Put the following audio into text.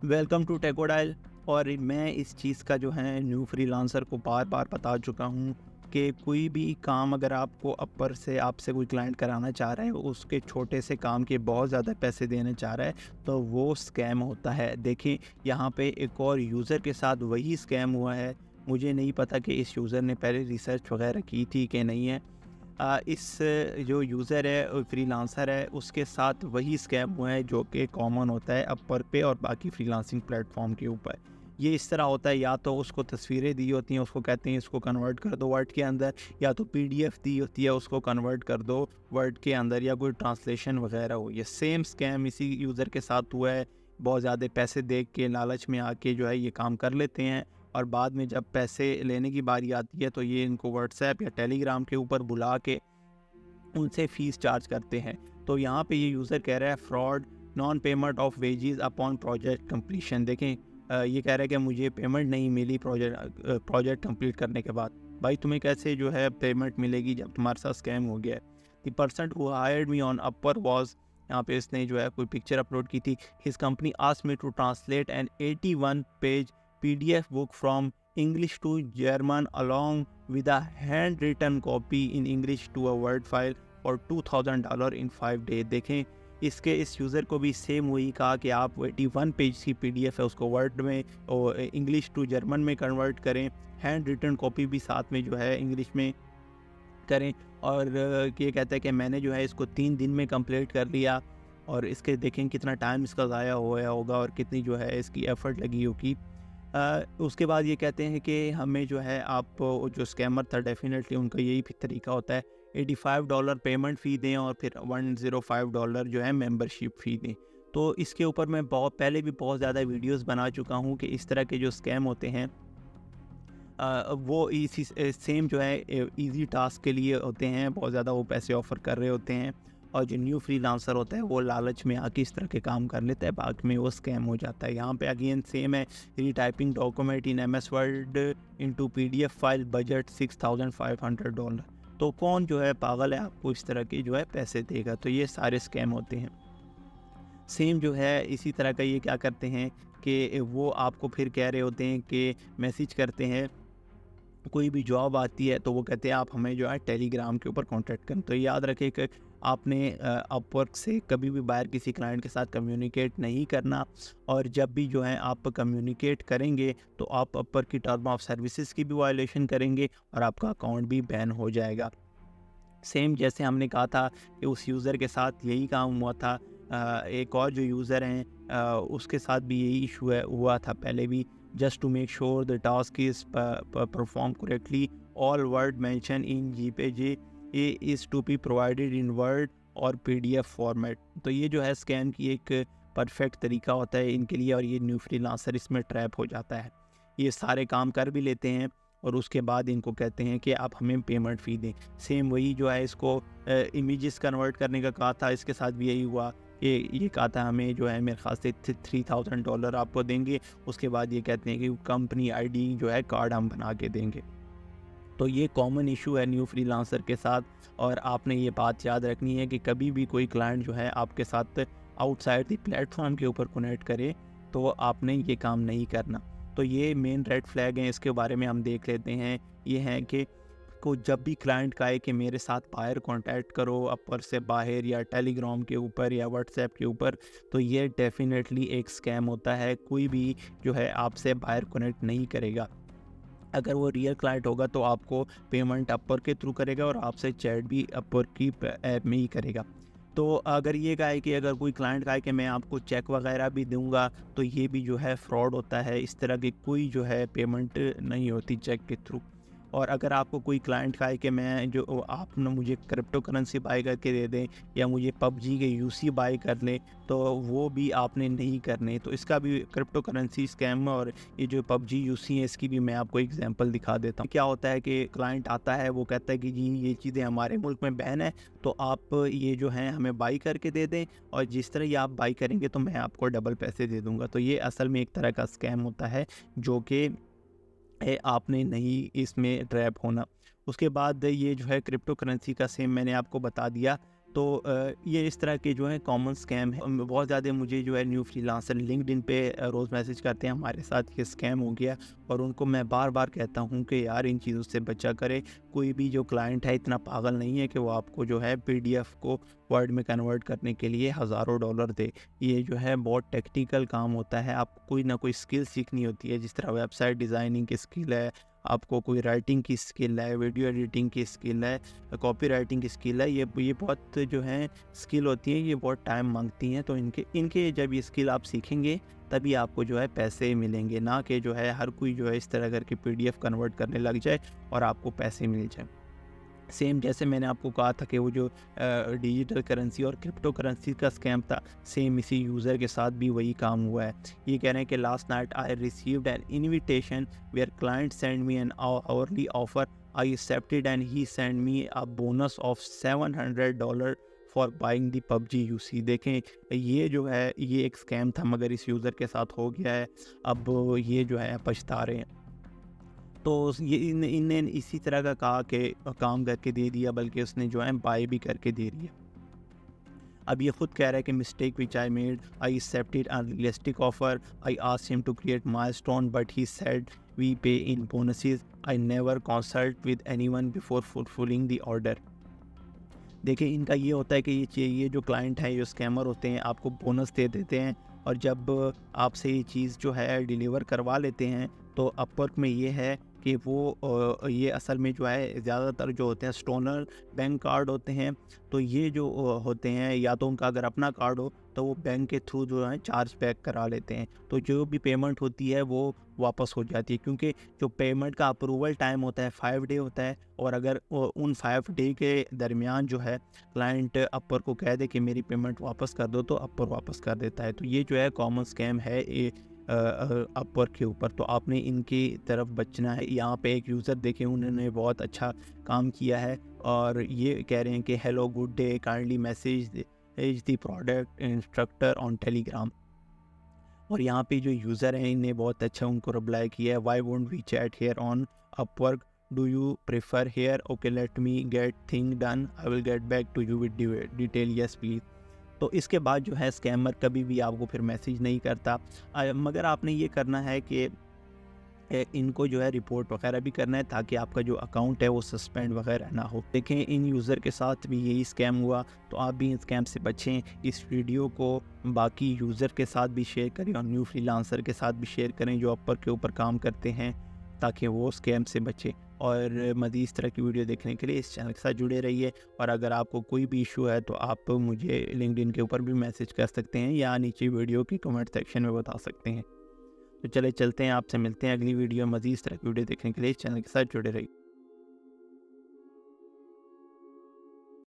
Welcome to टेकोडाइल। और मैं इस चीज़ का जो है न्यू फ्रीलांसर को बार बार बता चुका हूँ कि कोई भी काम अगर आपको अपर से आपसे कोई क्लाइंट कराना चाह रहा है, उसके छोटे से काम के बहुत ज़्यादा पैसे देने चाह रहा है, तो वो स्कैम होता है। देखिए, यहाँ पे एक और यूज़र के साथ वही स्कैम हुआ है। मुझे नहीं पता कि इस यूज़र ने पहले रिसर्च वगैरह की थी कि नहीं है। इस जो यूज़र है फ्रीलांसर है, उसके साथ वही स्कैम हुआ है जो कि कॉमन होता है अपवर्क पे और बाकी फ्रीलांसिंग प्लेटफॉर्म के ऊपर। ये इस तरह होता है, या तो उसको तस्वीरें दी होती हैं, उसको कहते हैं इसको कन्वर्ट कर दो वर्ड के अंदर, या तो पीडीएफ दी होती है उसको कन्वर्ट कर दो वर्ड के अंदर, या कोई ट्रांसलेशन वगैरह हो। ये सेम स्कैम इसी यूज़र के साथ हुआ है। बहुत ज़्यादा पैसे देख के लालच में आके जो है ये काम कर लेते हैं, और बाद में जब पैसे लेने की बारी आती है तो ये इनको व्हाट्सएप या टेलीग्राम के ऊपर बुला के उनसे फ़ीस चार्ज करते हैं। तो यहाँ पे ये यूज़र कह रहा है fraud, non payment of wages upon project completion. देखें, ये कह रहा है कि मुझे पेमेंट नहीं मिली प्रोजेक्ट कंप्लीट करने के बाद। भाई, तुम्हें कैसे जो है पेमेंट मिलेगी जब तुम्हारे साथ स्कैम हो गया है। The person who hired me on upper was, यहाँ पे इसने जो है कोई पिक्चर अपलोड की थी। His company asked me to translate an 81 page PDF book from English to German along with a handwritten copy in English to a Word file और $2000 इन 5 days। देखें, इस यूज़र को भी सेम वही कहा कि आप 81 पेज की पीडीएफ है उसको वर्ड में और इंग्लिश टू जर्मन में कन्वर्ट करें, हैंड रिटन कॉपी भी साथ में जो है इंग्लिश में करें। और ये कहता है कि मैंने जो है इसको 3 दिन में कंप्लीट कर लिया, और इसके देखें कितना टाइम इसका ज़ाया हुआ होगा और कितनी जो है इसकी एफ़र्ट लगी होगी। उसके बाद ये कहते हैं कि हमें जो है आप जो स्कैमर था डेफ़िनेटली उनका यही तरीका होता है, $85 पेमेंट फ़ी दें और फिर $105 जो है मेंबरशिप फ़ी दें। तो इसके ऊपर मैं बहुत पहले भी बहुत ज़्यादा वीडियोस बना चुका हूँ कि इस तरह के जो स्कैम होते हैं वो इसी सेम जो है इजी टास्क के लिए होते हैं, बहुत ज़्यादा वो पैसे ऑफ़र कर रहे होते हैं, और जो न्यू फ्रीलांसर होता है वो लालच में आके इस तरह के काम कर लेता है, बाद में वो स्कैम हो जाता है। यहाँ पे अगेन सेम है, retyping document in MS Word into PDF file, budget $6500। तो कौन जो है पागल है आपको इस तरह के जो है पैसे देगा। तो ये सारे स्कैम होते हैं। सेम जो है इसी तरह का ये क्या करते हैं कि वो आपको फिर कह रहे होते हैं कि मैसेज करते हैं, कोई भी जॉब आती है तो वो कहते हैं आप हमें जो है टेलीग्राम के ऊपर कांटेक्ट करें। तो याद रखें कि आपने अपवर्क से कभी भी बाहर किसी क्लाइंट के साथ कम्युनिकेट नहीं करना, और जब भी जो है आप कम्युनिकेट करेंगे तो आप अपवर्क की टर्म ऑफ सर्विसेज की भी वायलेशन करेंगे और आपका अकाउंट भी बैन हो जाएगा। सेम जैसे हमने कहा था कि उस यूज़र के साथ यही काम हुआ था। एक और जो यूज़र हैं उसके साथ भी यही इशू हुआ था पहले भी। Just to make sure the task is perform correctly, all word mention in GPG is to be provided in word और पीडीएफ फॉर्मेट। तो ये जो है स्कैम की एक परफेक्ट तरीका होता है इनके लिए, और ये न्यू फ्रीलांसर इसमें ट्रैप हो जाता है। ये सारे काम कर भी लेते हैं और उसके बाद इनको कहते हैं कि आप हमें पेमेंट फ़ी दें। सेम वही जो है इसको इमेजेस कन्वर्ट करने का कहा था, इसके साथ भी यही हुआ कि ये कहा था हमें जो है मेरे ख़्याल से $3000 आपको देंगे। उसके बाद ये कहते हैं कि कंपनी आईडी जो है कार्ड हम बना के देंगे। तो ये कॉमन इशू है न्यू फ्रीलांसर के साथ, और आपने ये बात याद रखनी है कि कभी भी कोई क्लाइंट जो है आपके साथ आउटसाइड द प्लेटफॉर्म के ऊपर कनेक्ट करे तो आपने ये काम नहीं करना। तो ये मेन रेड फ्लैग हैं, इसके बारे में हम देख लेते हैं। ये हैं कि को जब भी क्लाइंट कहे कि मेरे साथ बाहर कांटेक्ट करो अपर से बाहर, या टेलीग्राम के ऊपर या व्हाट्सएप के ऊपर, तो ये डेफिनेटली एक स्कैम होता है। कोई भी जो है आपसे बाहर कनेक्ट नहीं करेगा। अगर वो रियल क्लाइंट होगा तो आपको पेमेंट अपवर्क के थ्रू करेगा और आपसे चैट भी अपवर्क की ऐप में ही करेगा। तो अगर ये कहा है कि अगर कोई क्लाइंट कहा है कि मैं आपको चेक वगैरह भी दूंगा, तो ये भी जो है फ्रॉड होता है। इस तरह की कोई जो है पेमेंट नहीं होती चेक के थ्रू। और अगर आपको कोई क्लाइंट कहा है कि मैं जो आप ना मुझे क्रिप्टो करेंसी बाय करके दे दें या मुझे पबजी के यूसी बाय कर लें, तो वो भी आपने नहीं करने। तो इसका भी क्रिप्टो करेंसी स्कैम, और ये जो पबजी यूसी है इसकी भी मैं आपको एग्जांपल दिखा देता हूँ। क्या होता है कि क्लाइंट आता है, वो कहता है कि जी ये चीज़ें हमारे मुल्क में बैन है, तो आप ये जो है हमें बाई करके दे दें, और जिस तरह ये आप बाई करेंगे तो मैं आपको डबल पैसे दे दूँगा। तो ये असल में एक तरह का स्कैम होता है जो कि आपने नहीं इसमें ट्रैप होना। उसके बाद ये जो है क्रिप्टो करेंसी का सेम मैंने आपको बता दिया तो ये इस तरह के जो है कॉमन स्कैम है। बहुत ज़्यादा मुझे जो है न्यू फ्रीलांसर लिंक्डइन पे रोज़ मैसेज करते हैं हमारे साथ ये स्कैम हो गया, और उनको मैं बार बार कहता हूँ कि यार इन चीज़ों से बचा करें। कोई भी जो क्लाइंट है इतना पागल नहीं है कि वो आपको जो है पीडीएफ को वर्ड में कन्वर्ट करने के लिए हज़ारों डॉलर दे। ये जो है बहुत टेक्निकल काम होता है, आपको कोई ना कोई स्किल सीखनी होती है, जिस तरह वेबसाइट डिज़ाइनिंग की स्किल है, आपको कोई राइटिंग की स्किल है, वीडियो एडिटिंग की स्किल है, कॉपी राइटिंग की स्किल है। ये बहुत जो है स्किल होती हैं, ये बहुत टाइम मांगती हैं। तो इनके जब ये स्किल आप सीखेंगे तभी आपको जो है पैसे मिलेंगे, ना कि जो है हर कोई जो है इस तरह करके पीडीएफ कन्वर्ट करने लग जाए और आपको पैसे मिल जाए। सेम जैसे मैंने आपको कहा था कि वो जो डिजिटल करेंसी और क्रिप्टो करेंसी का स्कैम था, सेम इसी यूज़र के साथ भी वही काम हुआ है। ये कह रहे हैं कि last night I received an invitation where client send me an hourly offer, I accepted and he send me a bonus of $700 for buying the PUBG UC. देखें, ये जो है ये एक स्कैम था, मगर इस यूज़र के साथ हो गया है। अब ये जो है पछता रहे हैं। तो ये इनने इसी तरह का कहा कि काम करके दे दिया, बल्कि उसने जो है बाय भी करके दे दिया। अब ये खुद कह रहा है कि mistake which I made, I accepted unrealistic offer, I asked him to create milestone but he said we pay in bonuses, I never consult with anyone before fulfilling the order. देखिए, इनका ये होता है कि ये जो क्लाइंट है, ये स्कैमर होते हैं, आपको बोनस दे देते हैं, और जब आपसे ये चीज़ जो है डिलीवर करवा लेते हैं, तो अपवर्क में ये है कि वो ये असल में जो है ज़्यादातर जो होते हैं स्टोनर बैंक कार्ड होते हैं। तो ये जो होते हैं, या तो उनका अगर अपना कार्ड हो तो वो बैंक के थ्रू जो है चार्ज बैक करा लेते हैं, तो जो भी पेमेंट होती है वो वापस हो जाती है, क्योंकि जो पेमेंट का अप्रूवल टाइम होता है 5 डे होता है, और अगर उन 5 डे के दरमियान जो है क्लाइंट अपर को कह दे कि मेरी पेमेंट वापस कर दो, तो अपर वापस कर देता है। तो ये जो है कॉमन स्कैम है अपवर्क के ऊपर, तो आपने इनकी तरफ बचना है। यहाँ पे एक यूज़र देखें, उन्होंने बहुत अच्छा काम किया है, और ये कह रहे हैं कि hello good day, kindly message is the product instructor on Telegram. और यहाँ पे जो यूज़र हैं इन्हें बहुत अच्छा उनको रिप्लाई किया है, why won't we chat here on Upwork, do you prefer here, okay let me get thing done, I will get back to you with detail, yes please. तो इसके बाद जो है स्कैमर कभी भी आपको फिर मैसेज नहीं करता, मगर आपने ये करना है कि इनको जो है रिपोर्ट वगैरह भी करना है, ताकि आपका जो अकाउंट है वो सस्पेंड वगैरह ना हो। देखें, इन यूज़र के साथ भी यही स्कैम हुआ, तो आप भी इन स्कैम से बचें। इस वीडियो को बाकी यूज़र के साथ भी शेयर करें, और न्यू फ्रीलांसर के साथ भी शेयर करें जो अपर के ऊपर काम करते हैं, ताकि वो स्कैम से बचें। और मज़ीद इस तरह की वीडियो देखने के लिए इस चैनल के साथ जुड़े रहिए। और अगर आपको कोई भी इशू है तो आप मुझे लिंक्डइन के ऊपर भी मैसेज कर सकते हैं, या नीचे वीडियो की कमेंट सेक्शन में बता सकते हैं। तो चले चलते हैं, आपसे मिलते हैं अगली वीडियो। मज़ीद इस तरह की वीडियो देखने के लिए इस चैनल के साथ जुड़े रहिए।